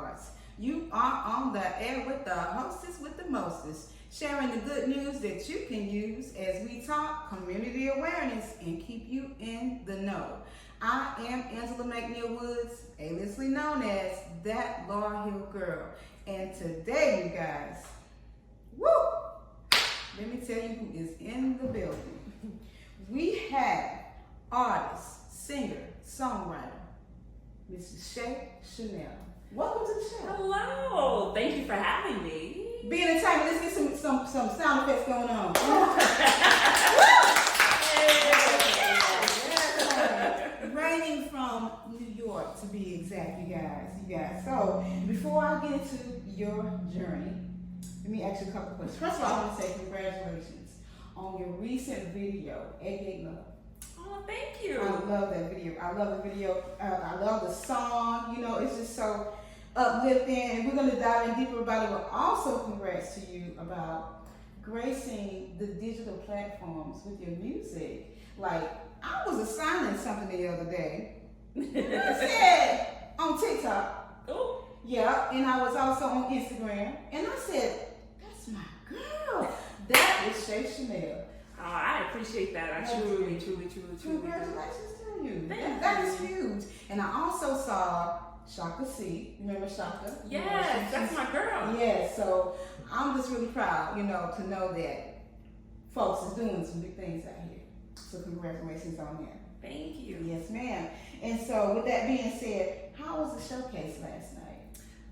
starts. You are on the air with the hostess with the mostest, sharing the good news that you can use as we talk community awareness and keep you in the know. I am Angela McNeil Woods, aliasly known as That Laurel Hill Girl. And today, you guys, let me tell you who is in the building. We have artist, singer, songwriter, Mrs. Shay Channel. Welcome to the show. Hello. Thank you for having me. Be entertainment. Let's get some sound effects going on. Raining from New York, to be exact, you guys. So before I get into your journey, let me ask you a couple questions. First of all, I want to say congratulations on your recent video, 88 Love. Oh, thank you. I love that video. I love the video. I love the song. You know, it's just so uplifting. And we're going to dive in deeper about it. But also, congrats to you about gracing the digital platforms with your music. Like, I was assigning something the other day. It said on TikTok. Oh. Yeah, and I was also on Instagram. And I said, that's my girl. That is Shay Channel. Oh, I appreciate that. I truly. Congratulations to you. Thank That you. is huge. And I also saw Shaka C. Remember Shaka? Yes, that's my girl. Yeah, so I'm just really proud, to know that folks is doing some big things out here. So congratulations on that. Thank you. Yes, ma'am. And so with that being said, how was the showcase last night?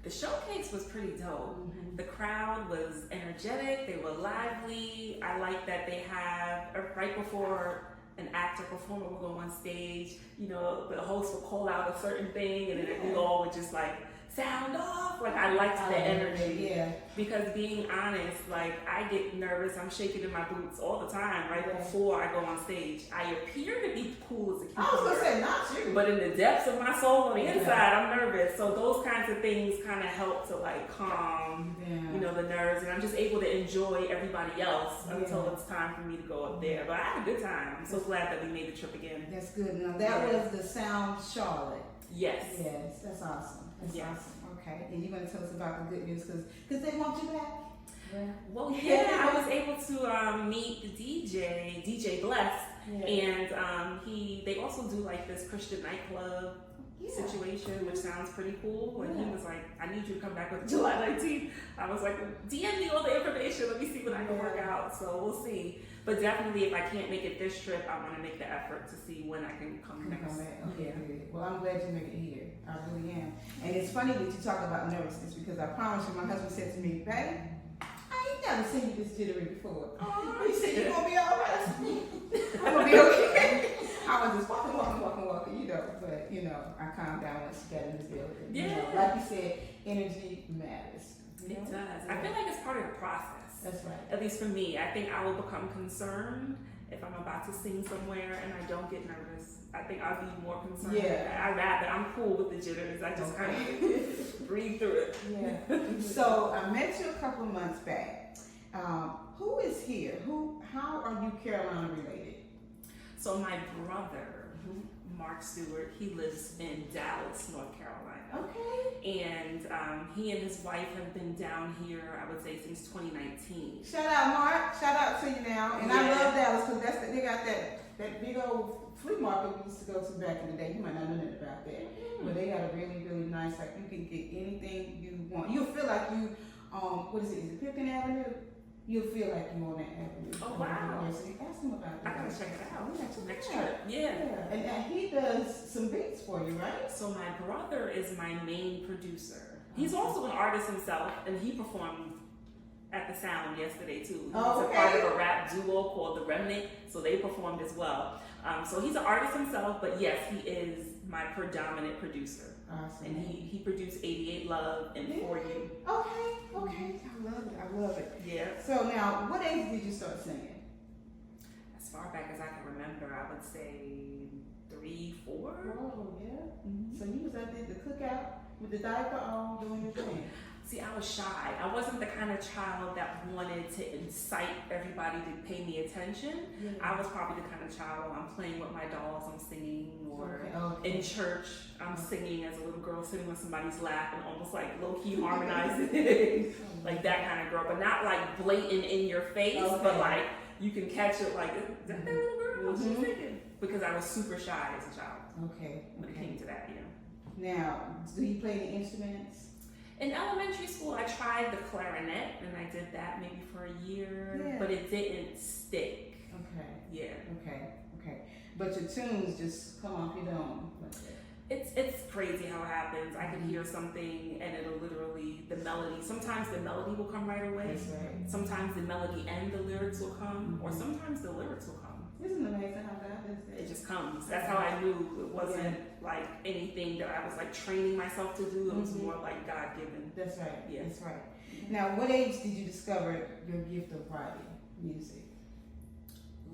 The showcase was pretty dope. Mm-hmm. The crowd was energetic. They were lively. I like that they have, right before an actor performer will go on stage, the host will call out a certain thing and then we all would just like sound off. Like I liked the energy. Yeah. Because being honest, like I get nervous. I'm shaking in my boots all the time right Yeah. before I go on stage. I appear to be cool as a cucumber. I was gonna say not you. But in the depths of my soul on the inside, I'm nervous. So those kinds of things kind of help to like calm, the nerves. And I'm just able to enjoy everybody else until it's time for me to go up there. But I had a good time. I'm so glad that we made the trip again. That's good. Now that was the Sound Charlotte. Yes. Yes, that's awesome. That's Yes. awesome. Okay, and you're going to tell us about the good news because they want you back. Yeah. Well, yeah, I was able to meet the DJ Bless, and they also do like this Christian nightclub situation, which sounds pretty cool. And he was like, I need you to come back with July 19th. I was like, DM me all the information. Let me see what I can work out. So we'll see. But definitely, if I can't make it this trip, I want to make the effort to see when I can come next. Okay, good. Well, I'm glad you make it here. I really am. And it's funny that you talk about nervousness because I promise you, my husband said to me, babe, I ain't never seen you this jittery before. Oh, he said, you're going to be all right. I'm going to be okay. I was just walking, but, I calmed down once you got in the building. Yeah. Like you said, energy matters. It does. I feel like it's part of the process. That's right. At least for me, I think I will become concerned if I'm about to sing somewhere and I don't get nervous. I think I'll be more concerned. I'm cool with the jitters. I just kind of breathe through it. Yeah. So I met you a couple of months back. Who is here? How are you Carolina related? So my brother, Mark Stewart, he lives in Dallas, North Carolina. Okay. And he and his wife have been down here, I would say, since 2019. Shout out, Mark. Shout out to you now. And I love Dallas because they got that big old flea market we used to go to back in the day. You might not know nothing about that. But they got a really, really nice, like you can get anything you want. You'll feel like you, is it Pippin Avenue? You'll feel like you're on that avenue. Oh, wow. So ask him about that. I gotta check it out. We got to Next trip. Yeah. And he does some beats for you, right? So my brother is my main producer. He's also an artist himself, and he performed at the Sound yesterday too. He's a part of a rap duo called The Remnant, so they performed as well. So he's an artist himself, but yes, he is my predominant producer. Awesome. And he produced 88 Love and For You. Okay. I love it. Yeah. So now, what age did you start singing? As far back as I can remember, I would say 3, 4. Oh, yeah. Mm-hmm. So you was out there at the cookout with the diaper on doing your thing. See, I was shy. I wasn't the kind of child that wanted to incite everybody to pay me attention. Yeah. I was probably the kind of child, I'm playing with my dolls, I'm singing, or Okay. in church, I'm singing as a little girl sitting on somebody's lap and almost like low-key harmonizing. Like that kind of girl, but not like blatant in your face, but like you can catch it like, is that little girl? She's singing. Because I was super shy as a child. Okay. When it came to that, Now, do you play the instruments? In elementary school, I tried the clarinet, and I did that maybe for a year, but it didn't stick. Okay. Yeah. Okay. But your tunes just come off your dome. It's crazy how it happens. I can hear something, and it'll literally, the melody, sometimes the melody will come right away. That's right. Sometimes the melody and the lyrics will come, or sometimes the lyrics will come. Isn't it amazing how God does that? It just comes. That's how I knew it wasn't like anything that I was like training myself to do. It was more like God given. That's right. Yeah. That's right. Now, what age did you discover your gift of writing music?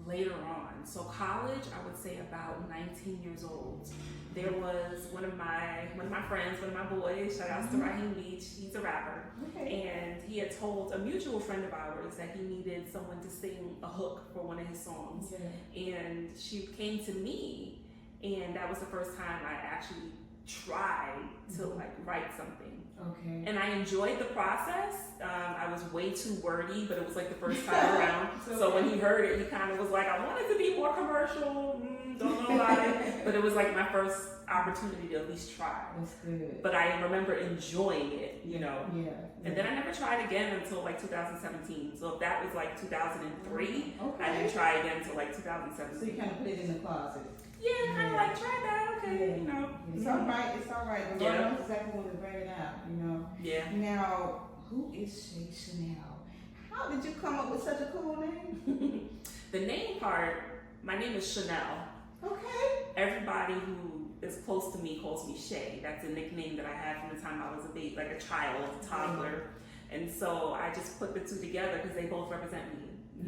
Later on, so college, I would say about 19 years old. There was one of my friends, one of my boys, shout outs to Raheem Beach, he's a rapper, and he had told a mutual friend of ours that he needed someone to sing a hook for one of his songs, and she came to me, and that was the first time I actually tried to like write something. Okay. And I enjoyed the process. I was way too wordy, but it was like the first time around. So when he heard it, he kind of was like, I wanted to be more commercial. Don't know about it. But it was like my first opportunity to at least try. That's good. But I remember enjoying it, you know. Yeah. And then I never tried again until like 2017. So if that was like 2003, I didn't try again until like 2017. So you kind of put it in the closet. Yeah, kind of like try that, okay, you know. It's all right. The Lord knows exactly when to bring it out, you know. Yeah. Now, who is Shay Channel? How did you come up with such a cool name? The name part, my name is Chanel. Okay. Everybody who is close to me calls me Shay. That's a nickname that I had from the time I was a baby, like a child, a toddler. And so I just put the two together because they both represent me.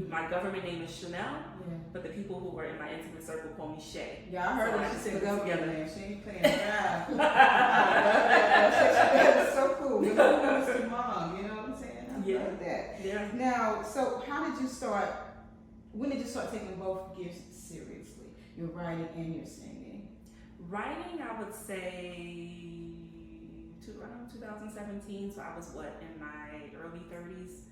My government name is Chanel, but the people who are in my intimate circle call me Shay. Yeah, I heard so what she said government name. She ain't playing around. That's so cool. You know, who's your mom? You know what I'm saying? I love that. Yeah. Now, so how did you start? When did you start taking both gifts seriously? Your writing and your singing. Writing, I would say around 2017. So I was in my early 30s.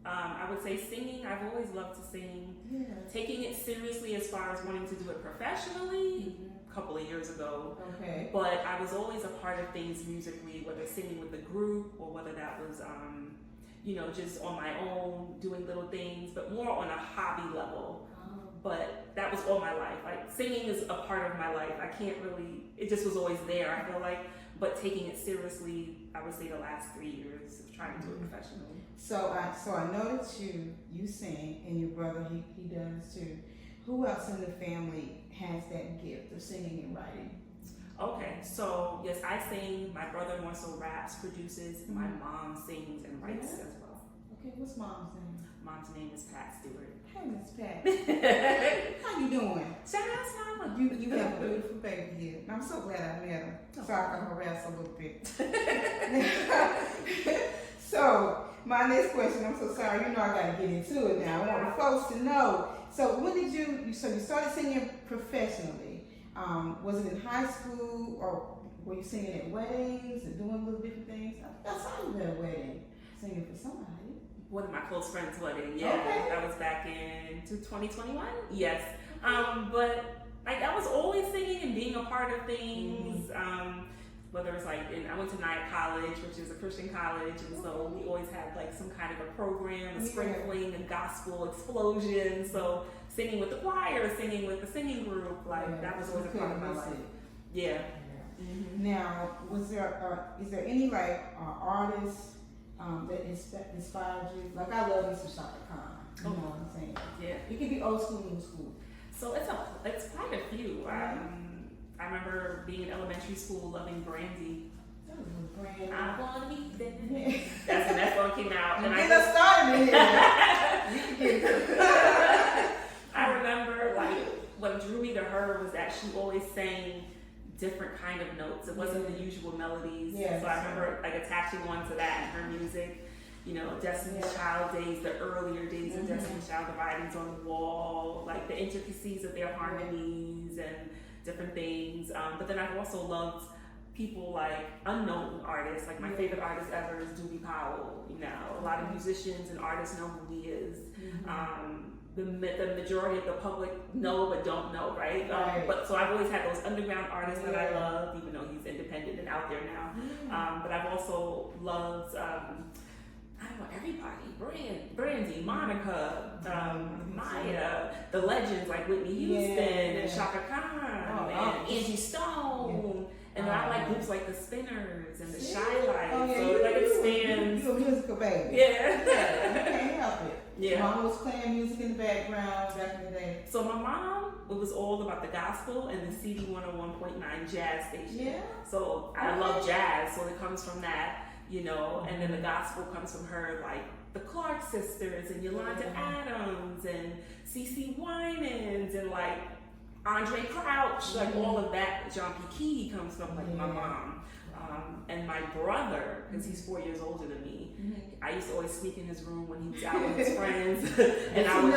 I would say singing, I've always loved to sing. Yeah. Taking it seriously as far as wanting to do it professionally, a couple of years ago. Okay. But I was always a part of things musically, whether singing with the group or whether that was, just on my own, doing little things, but more on a hobby level. But that was all my life. Like singing is a part of my life. I can't really, it just was always there, I feel like. But taking it seriously, I would say the last 3 years of trying to do it professionally. So I know that you sing, and your brother he does too. Who else in the family has that gift of singing and writing? Okay, so yes, I sing. My brother more so raps, produces. My mom sings and writes as well. Okay, what's mom's name? Mom's name is Pat Stewart. Hey, Miss Pat. How you doing? Shout out, Mama. You have a beautiful baby here. And I'm so glad I met her. So I can harass a little bit. So, my next question, I'm so sorry, I gotta get into it now. I want the folks to know. So when did you started singing professionally? Was it in high school, or were you singing at weddings and doing little different things? I saw you at a wedding, singing for somebody. One of my close friends' wedding, that was back in 2021. Yes, but like I was always singing and being a part of things. Whether it's like I went to Nyack College, which is a Christian college, and so we always had like some kind of a program, a sprinkling, a gospel explosion. So singing with the choir, singing with the singing group, like that was always a part of my life. Yeah. Now, is there any like artists that inspired you? Like I love me some Shaka Khan. You know what I'm saying? Yeah. It could be old school, new school. So it's quite a few. I remember being in elementary school loving Brandy. I want to be there. That's when that song came out. And get us started in here. You can get it. I remember like what drew me to her was that she always sang different kind of notes. It wasn't the usual melodies. Yeah, so I remember like attaching one to that in her music. You know, Destiny's Child days, the earlier days of Destiny's Child, the writings on the wall, like the intricacies of their harmonies and different things. But then I've also loved people like unknown artists. Like my favorite artist ever is Doobie Powell. You know, a lot of musicians and artists know who he is. The majority of the public know but don't know, right? But so I've always had those underground artists that I love, even though he's independent and out there now. But I've also loved I don't know, everybody, Brandy, Monica, Maya, the legends like Whitney Houston and Shaka Khan and Angie Stone. And I like groups like the Spinners and the Shy Lights. So it like expands. You're a musical baby. Yeah. You can't help it. Yeah. Mama was playing music in the background back in the day. So my mom, it was all about the gospel and the CD 101.9 jazz station. Yeah. So I love jazz, so it comes from that. You know, and then the gospel comes from her, like the Clark sisters and Yolanda Adams and CeCe Winans and like Andre Crouch, like all of that. John P. Key comes from like my mom. And my brother, because he's 4 years older than me, I used to always sneak in his room when he was out with his friends. And I would,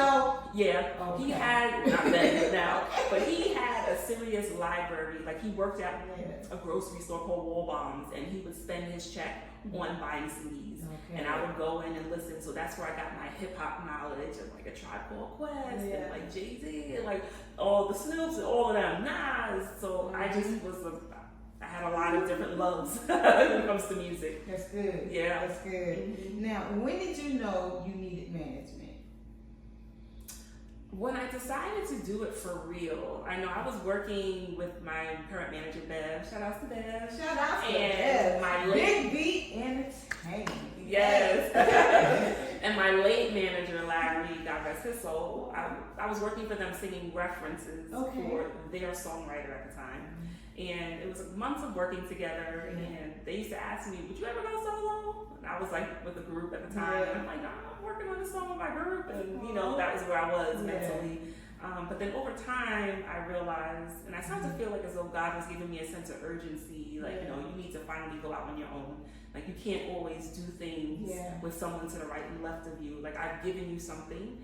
he had, not then, but now, but he had a serious library. Like he worked at a grocery store called Wallbombs, and he would spend his check on buying CDs. And I would go in and listen. So that's where I got my hip hop knowledge of like a Tribe Called Quest and like Jay-Z and like all the Snoops and all of them, Nas. So I just I had a lot of different loves when it comes to music. That's good. Yeah. That's good. Now, when did you know you needed management? When I decided to do it for real, I know I was working with my current manager, Bev. Shout out to Bev. Shout out to Bev. My Big Beat Entertainment. Yes. And my late manager, Larry, God rest his soul, I was working for them singing references for their songwriter at the time. And it was months of working together, and they used to ask me, would you ever go solo? And I was like with a group at the time, and I'm like, no, I'm working on a song with my group, and you know, that was where I was mentally. But then over time, I realized, and I started to feel like as though God was giving me a sense of urgency, like, you know, you need to finally go out on your own. Like, you can't always do things with someone to the right and left of you. Like, I've given you something,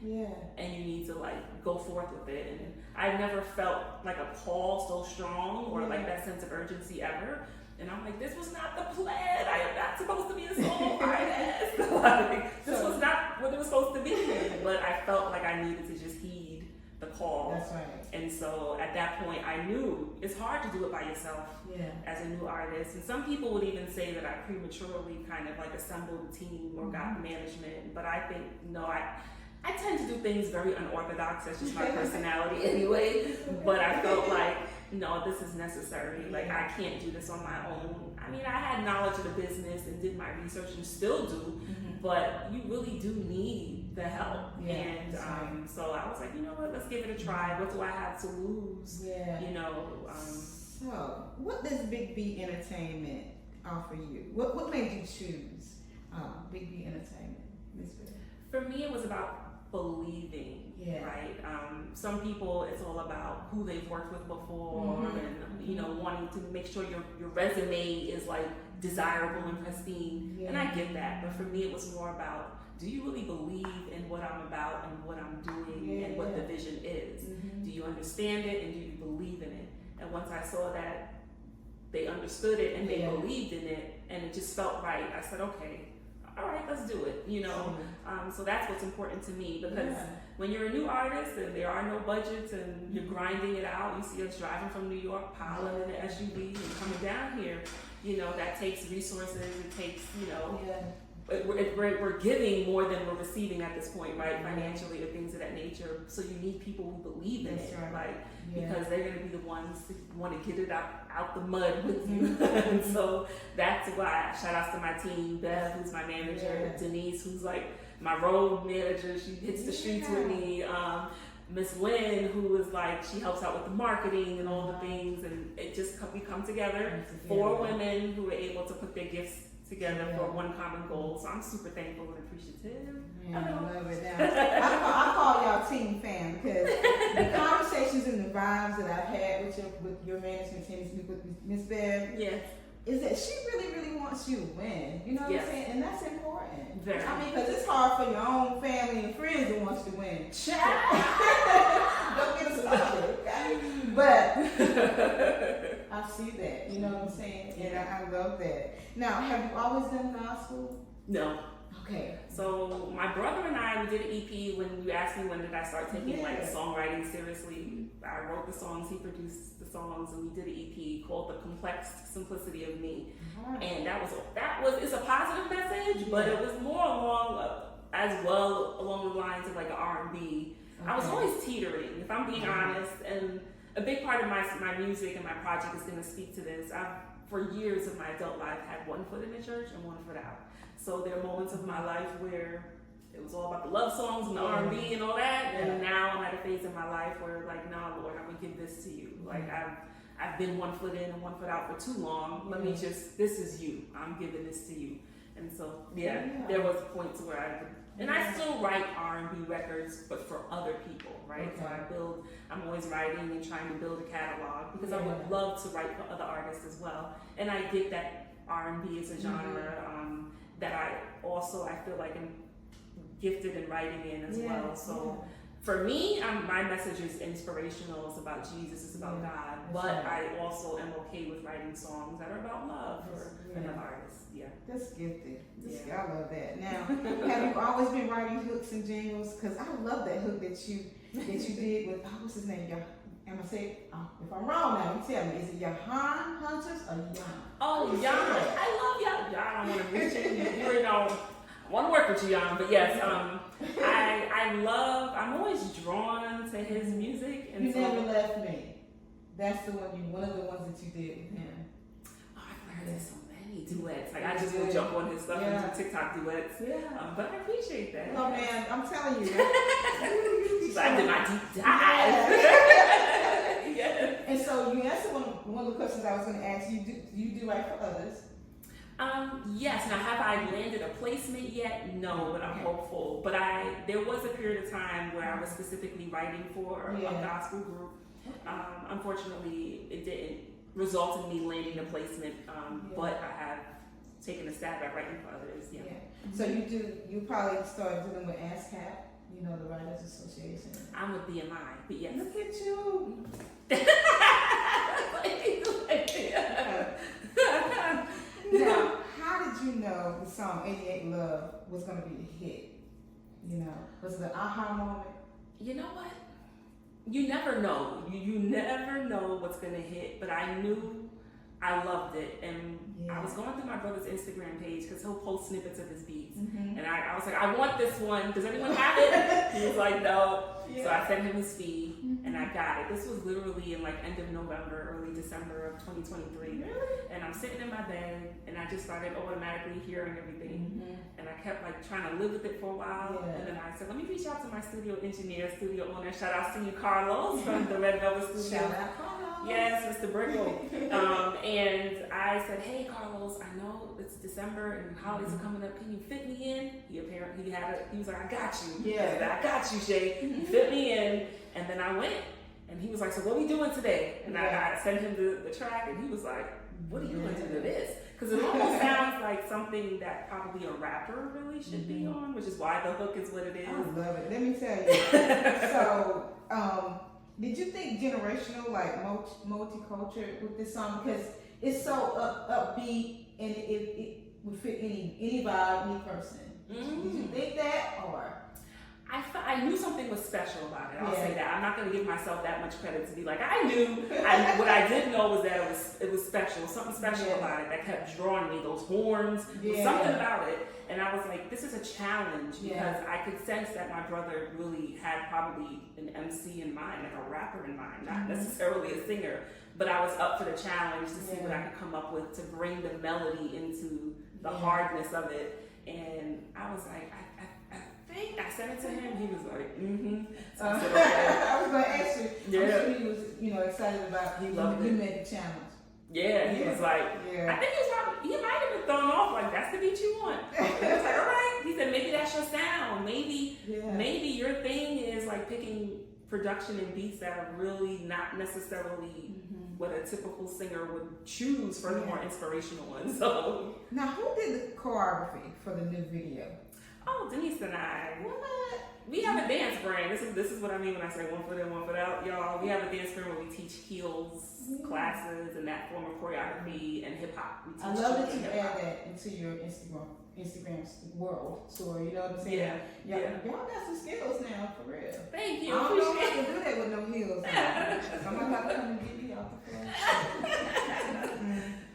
and you need to, like, go forth with it. And I never felt like a call so strong or, like, that sense of urgency ever. And I'm like, this was not the plan. I am not supposed to be a solo artist. Like, this was not what it was supposed to be. But I felt like I needed to just heed the call. That's right. And so at that point, I knew it's hard to do it by yourself as a new artist. And some people would even say that I prematurely kind of like assembled a team or got management. But I think, no, I tend to do things very unorthodox. That's just my personality anyway. But I felt like, no, this is necessary. Like, I can't do this on my own. I mean, I had knowledge of the business and did my research and still do, but you really do need the help. And so I was like, you know what, let's give it a try. What do I have to lose? You know. So, what does Big B Entertainment offer you? What made you choose Big B Entertainment, Ms. Bell? For me, it was about believing, right? Some people, it's all about who they've worked with before and, you know, wanting to make sure your resume is like desirable and pristine. And I get that, but for me, it was more about, do you really believe in what I'm about and what I'm doing and what the vision is? Do you understand it and do you believe in it? And once I saw that they understood it and they believed in it and it just felt right, I said, okay, all right, let's do it, you know. So that's what's important to me, because when you're a new artist and there are no budgets and you're grinding it out, you see us driving from New York, piling in the SUV and coming down here, you know, that takes resources, it takes, you know, we're giving more than we're receiving at this point, right? Financially or things of that nature. So you need people who believe in it, like, because they're going to be the ones who want to get it out the mud with you. And so that's why, shout outs to my team, Bev, who's my manager, Denise, who's like my road manager, she hits the streets with me, Miss Lynn, who is like, she helps out with the marketing and all the things, and it just, we come together, 4 women who are able to put their gifts together for one common goal. So I'm super thankful and appreciative. I love it. Now, I call y'all team fam, because the conversations and the vibes that I've had with your management continuously with Miss Bev, is that she really, really wants you to win. You know what I'm saying? And that's important. Very. I mean, because it's hard for your own family and friends to want you to win. Don't get us started, okay? But I see that. You know what I'm saying? And I love that. Now, have you always done gospel? No. Okay. So my brother and I, we did an EP. When you asked me when did I start taking like songwriting seriously, I wrote the songs, he produced the songs, and we did an EP called The Complex Simplicity of Me. And that was it's a positive message, but it was more along the lines of like an R&B. I was always teetering, if I'm being honest, and a big part of my music and my project is going to speak to this. I've, for years of my adult life, had one foot in the church and one foot out. So there are moments of my life where it was all about the love songs and the R&B and all that, and now I'm at a phase in my life where like, nah, Lord, I'm gonna give this to you. Like I've been one foot in and one foot out for too long. Let me just, this is you. I'm giving this to you. And so there was points where I still write R&B records, but for other people, right? So I'm always writing and trying to build a catalog because I would love to write for other artists as well. And I get that R&B is a genre that I feel like I'm gifted in writing in as well. So for me, my message is inspirational. It's about Jesus, it's about God. But I also am okay with writing songs that are about love for another artist. That's gifted. I love that. Now, have you always been writing hooks and jingles? Because I love that hook that you did with, what's his name? I'm gonna say, if I'm wrong now, you tell me. Is it Johan Hunters or Jan? Oh, Jan. I love Jan. Jan, I want to reach in. You already know. I want to work with you, Jan. But yes, I'm always drawn to his music. And you never left me. That's the one of the ones that you did with him. Oh, I've heard so many duets. Like, I just will jump on his stuff and do TikTok duets. But I appreciate that. Oh, man, I'm telling you. I did my deep dive. And so you answered one of the questions I was going to ask you. You do write for others? Yes. Now, have I landed a placement yet? No, but I'm hopeful. But there was a period of time where I was specifically writing for a gospel group. Unfortunately, it didn't result in me landing a placement. But I have taken a stab at writing for others. So you probably started dealing with ASCAP. You know, the Writers Association. I'm with BMI, but yes. Look at you. Now, how did you know the song 88 Love was going to be a hit? You know, was it an aha moment? You know what? You never know. You never know what's going to hit, but I knew I loved it. And I was going through my brother's Instagram page because he'll post snippets of his beats. And I was like, I want this one. Does anyone have it? He was like, no. So I sent him his feed and I got it. This was literally in like end of November, early December of 2023. And I'm sitting in my bed and I just started automatically hearing everything. And I kept like trying to live with it for a while. And then I said, let me reach out to my studio engineer, studio owner. Shout out to you, Carlos, from the Red Velvet Studio. Shout out, Carlos. Yes, Mr. Brickle. And I said, hey, Carlos, I know it's December and holidays are coming up. Can you fit me in? He was like, I got you. I said, I got you, Shay. He fit me in. And then I went. And he was like, so what are we doing today? And I sent him the track and he was like, what are you going to do to this? Because it almost sounds like something that probably a rapper really should be on, which is why the hook is what it is. I love it. Let me tell you. So, did you think generational, like multicultural with this song? Because it's so upbeat and it would fit any vibe, any person. Did you think that, or? I knew something was special about it. I'll say that. I'm not going to give myself that much credit to be like, I knew. What I did know was that it was special. Something special about it that kept drawing me. Those horns. Something about it. And I was like, this is a challenge because I could sense that my brother really had probably an MC in mind, like a rapper in mind, not necessarily a singer. But I was up for the challenge to see what I could come up with to bring the melody into the hardness of it. And I was like, I sent it to him. He was like, So I said, okay. I was going to ask you. I'm sure he was, excited about you made the challenge. Yeah, he was like, I think he might have been thrown off like, that's the beat you want. I was like, all right. He said, maybe that's your sound. Maybe your thing is like picking production and beats that are really not necessarily what a typical singer would choose for the more inspirational ones. So now, who did the choreography for the new video? Oh, Denise and I. What? We have a dance brand. This is what I mean when I say one foot in, one foot out, y'all. We have a dance brand where we teach heels classes and that form of choreography and hip hop. I love that you add that into your Instagram world story. You know what I'm saying? Y'all got some skills now, for real. Thank you. I don't know if I can do that with no heels. Somebody got to come and get me off the floor.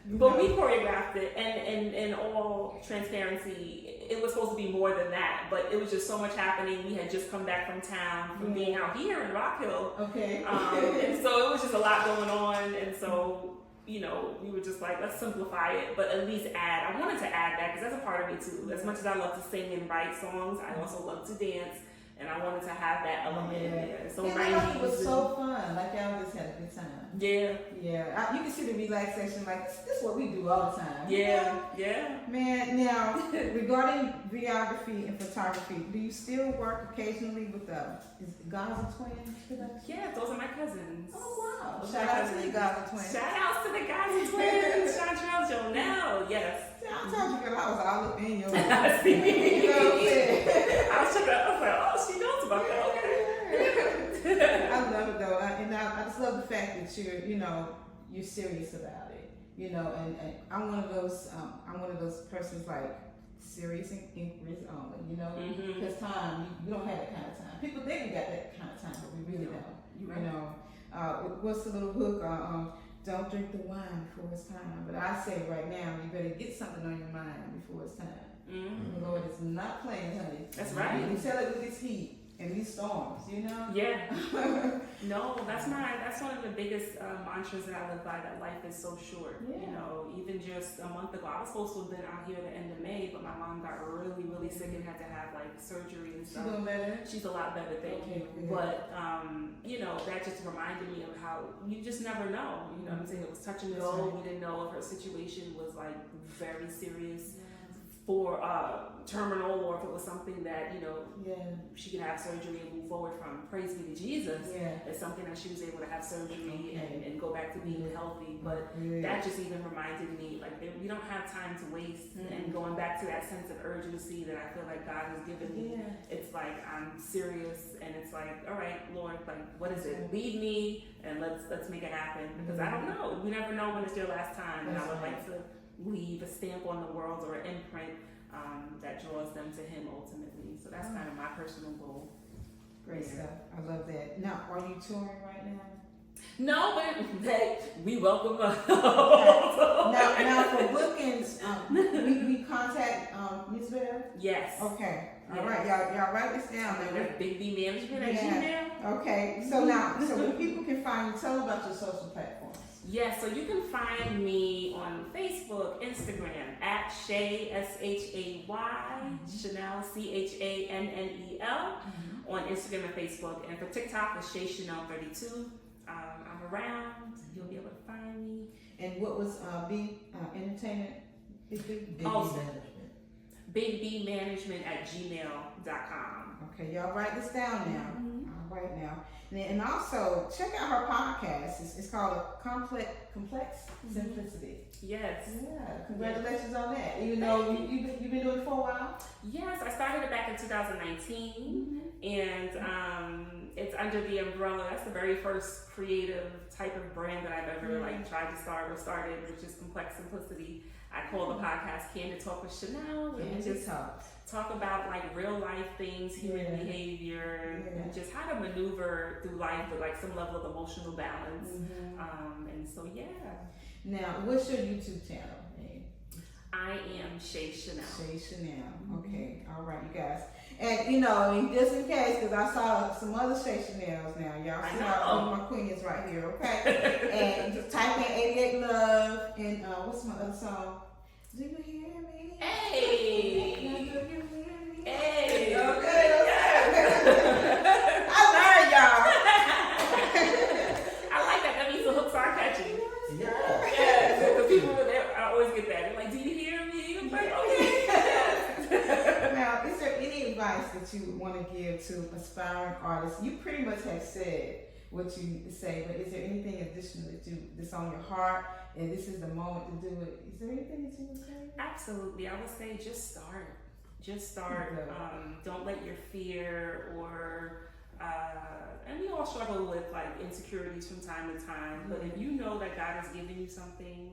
But we choreographed it, and in all transparency, it was supposed to be more than that, but it was just so much happening. We had just come back from town, from being out here in Rock Hill. Okay. And so it was just a lot going on, and so, you know, we were just like, let's simplify it, but at least add. I wanted to add that, because that's a part of me too. As much as I love to sing and write songs, I also love to dance. And I wanted to have that element in there. So it was so fun. Like y'all just had a good time. Yeah. Yeah. You can see the relaxation. Like this is what we do all the time. Yeah. Yeah. Man, now regarding videography and photography, do you still work occasionally with is Gaza Twins production? Yeah, those are my cousins. Oh wow! Shout out to the Gaza Twins. Shout out to the Gaza Twins. Chantrell Jonelle. Yes. I told you, girl, I was all up in your See? You know what I'm saying? I was checking out. I was like, oh, she knows about that. Okay. I love it though, and I just love the fact that you're serious about it. You know, and I'm one of those persons like serious inquiries only. You know, because time you don't have that kind of time. People think we got that kind of time, but we really don't. Right. You know, what's the little hook? Don't drink the wine before it's time. But I say right now, you better get something on your mind before it's time. The Lord is not playing, honey. That's right. You tell it with this heat and these storms, you know? Yeah. No, that's one of the biggest mantras that I live by, that life is so short. Yeah. You know, even just a month ago, I was supposed to have been out here at the end of May, but my mom got really, really sick and had to have like surgery and stuff. She's doing better? She's a lot better, thank you. Good. But, you know, that just reminded me of how you just never know. You know what I'm saying? It was touch and go. We didn't know if her situation was like very serious for terminal, or if it was something that, you know, she could have surgery and move forward from. Praise be to Jesus. It's something that she was able to have surgery and go back to being healthy. But that just even reminded me, like, we don't have time to waste. And going back to that sense of urgency that I feel like God has given me, it's like I'm serious, and it's like, all right, Lord, like, what is it? Lead me, and let's make it happen, because I don't know. We never know when it's your last time, and I would like to leave a stamp on the world or an imprint that draws them to Him ultimately. So that's kind of my personal goal. Great stuff. I love that. Now, are you touring right now? No, but hey, we welcome them. Now for bookings, we contact Ms. Bell? Yes. Okay. All right. Y'all write this down. That's Big B Management at Gmail. Okay. So now, so people can find you. Tell them about your social platforms. Yes, so you can find me on Facebook, Instagram at Shay, SHAY, Channel, CHANNEL, on Instagram and Facebook. And for TikTok, it's Shay Channel 32. I'm around. You'll be able to find me. And what was Entertainment? Big B Management at gmail.com. Okay, y'all write this down now. All right now. And also, check out her podcast. It's called Complex Simplicity. Yes. Yeah. Congratulations on that. Even though you've been doing it for a while? Yes, I started it back in 2019. And it's under the umbrella. That's the very first creative type of brand that I've ever tried to start or started, which is Complex Simplicity. I call the podcast Candid Talk with Chanel. And just talk about like real life things, human behavior, and just how to maneuver through life with like some level of emotional balance. And so Now, what's your YouTube channel name? I am Shay Channel. Shay Channel. Okay. All right, you guys. And you know, just in case, because I saw some other Shay Chanels now. Y'all see how my queen is right here, okay? And just type in 88 Love and what's my other song? Do you hear me? Hey! Do you hear me? Hey! Okay. I learned, y'all. I like that. That means the hooks are catchy. Yeah. So the people there, I always get that. They're like, "Do you hear me?" I'm like, "Okay." Now, is there any advice that you want to give to aspiring artists? You pretty much have said what you say, but is there anything additional that's on your heart, and this is the moment to do it? Is there anything that you would say? Absolutely. I would say just start. Just start. Don't let your fear or and we all struggle with like insecurities from time to time. But if you know that God has given you something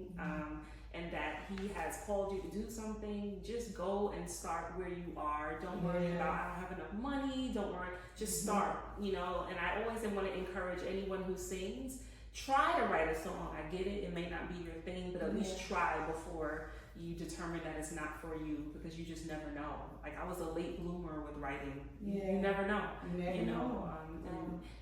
and that He has called you to do something, just go and start where you are. Don't worry about I don't have enough money. Don't worry. Just start. You know. And I always want to encourage anyone who sings. Try to write a song. I get it. It may not be your thing, but at least try before you determine that it's not for you, because you just never know. Like I was a late bloomer with writing. You never know. You know.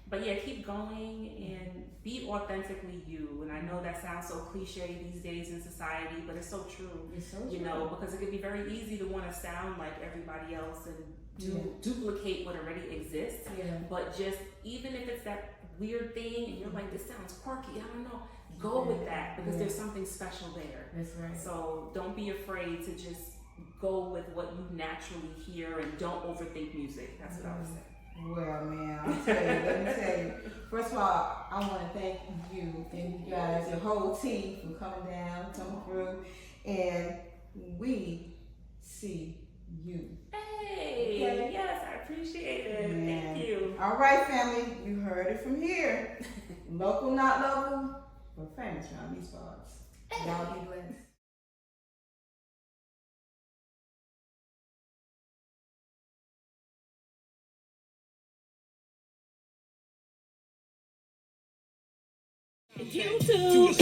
But yeah, keep going and be authentically you. And I know that sounds so cliche these days in society, but it's so true. It's so true. You know, because it can be very easy to want to sound like everybody else and duplicate what already exists. But just even if it's that weird thing and you're like, this sounds quirky, I don't know, go with that, because there's something special there. That's right. So don't be afraid to just go with what you naturally hear and don't overthink music. That's what I would say. Well, man, I'll tell you, let me tell you. First of all, I want to thank you and you guys, your whole team, for coming down, coming through, and we see you. Hey, yes, I appreciate it. Man. Thank you. All right, family, you heard it from here. Local, not local, but famous around these parts. Y'all be blessed. YouTube.